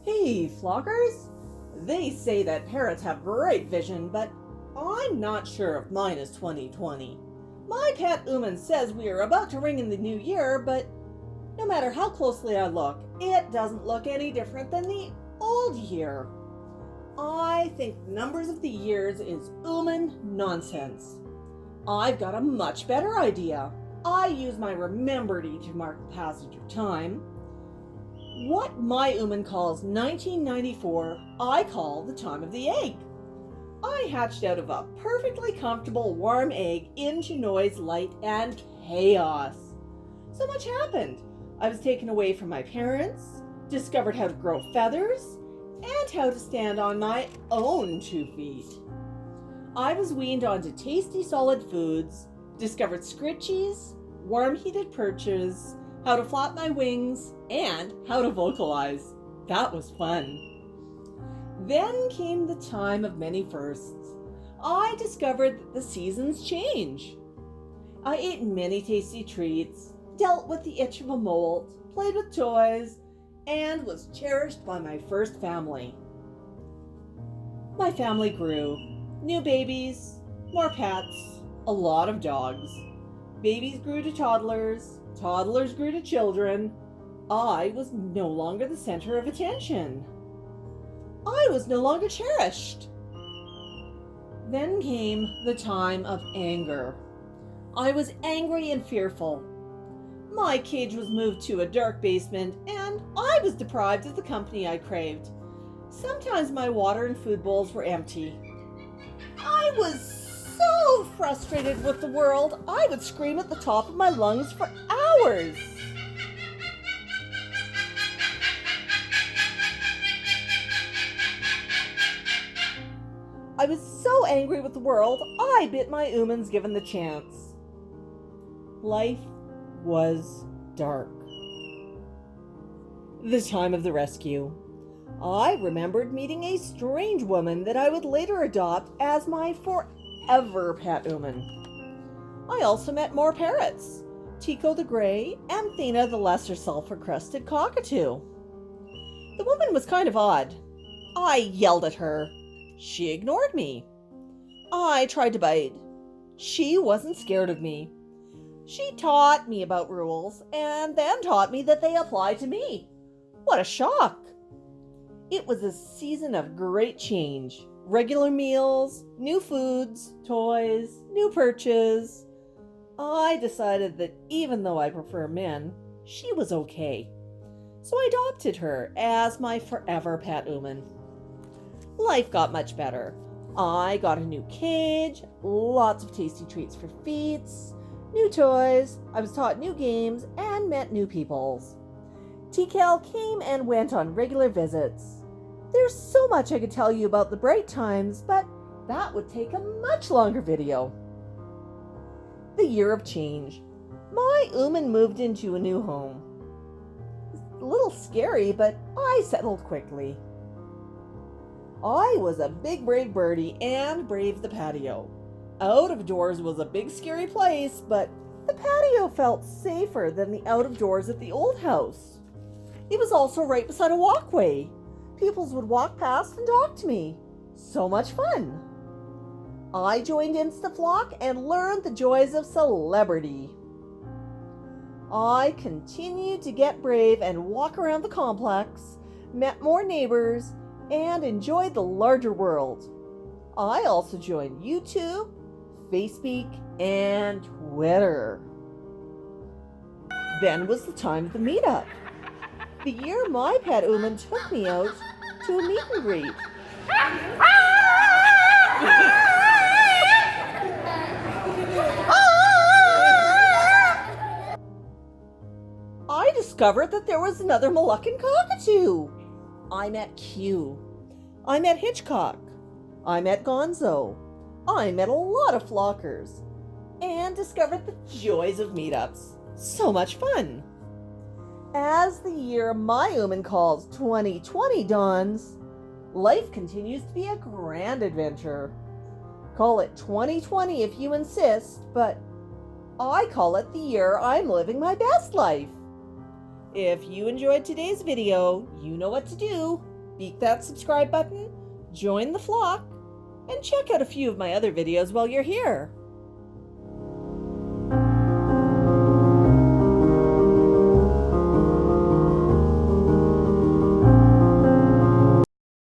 Hey, flockers! They say that parrots have great vision, but I'm not sure if mine is 20/20. My pet Uman says we are about to ring in the new year, but no matter how closely I look, it doesn't look any different than the old year. I think numbers of the years is Uman nonsense. I've got a much better idea. I use my Remembirdies to mark the passage of time. What my Uman calls 1994, I call the time of the egg. I hatched out of a perfectly comfortable warm egg into noise, light, and chaos. So much happened. I was taken away from my parents, discovered how to grow feathers, and how to stand on my own 2 feet. I was weaned onto tasty solid foods, discovered scritchies, warm-heated perches, how to flap my wings, and how to vocalize. That was fun. Then came the time of many firsts. I discovered that the seasons change. I ate many tasty treats, dealt with the itch of a molt, played with toys, and was cherished by my first family. My family grew. New babies, more pets, a lot of dogs. Babies grew to toddlers, toddlers grew to children. I was no longer the center of attention. I was no longer cherished. Then came the time of anger. I was angry and fearful. My cage was moved to a dark basement, and I was deprived of the company I craved. Sometimes my water and food bowls were empty. I was so frustrated with the world, I would scream at the top of my lungs for hours. I was so angry with the world, I bit my Umans given the chance. Life was dark. The time of the rescue. I remembered meeting a strange woman that I would later adopt as my forever pet Uman. I also met more parrots, Tico the Grey and Thena the lesser sulfur-crusted cockatoo. The woman was kind of odd. I yelled at her. She ignored me. I tried to bite. She wasn't scared of me. She taught me about rules and then taught me that they apply to me. What a shock! It was a season of great change. Regular meals, new foods, toys, new perches. I decided that even though I prefer men, she was okay. So I adopted her as my forever pet Uman. Life got much better. I got a new cage, lots of tasty treats for feats, new toys, I was taught new games, and met new peoples. TCal came and went on regular visits. There's so much I could tell you about the bright times, but that would take a much longer video. The year of change. My Uman moved into a new home. It was a little scary, but I settled quickly. I was a big brave birdie and braved the patio. Out of doors was a big scary place, but the patio felt safer than the out of doors at the old house. It was also right beside a walkway. Peoples would walk past and talk to me. So much fun. I joined InstaFlock and learned the joys of celebrity. I continued to get brave and walk around the complex, met more neighbors, and enjoyed the larger world. I also joined YouTube, Facebeak, and Twitter. Then was the time of the meetup. The year my pet Uman took me out to a meet and greet. I discovered that there was another Moluccan cockatoo. I met Q. I met Hitchcock. I met Gonzo. I met a lot of flockers. And discovered the joys of meetups. So much fun. As the year my Uman calls 2020 dawns, life continues to be a grand adventure. Call it 2020 if you insist, but I call it the year I'm living my best life. If you enjoyed today's video, you know what to do. beak that subscribe button, join the flock, and check out a few of my other videos while you're here.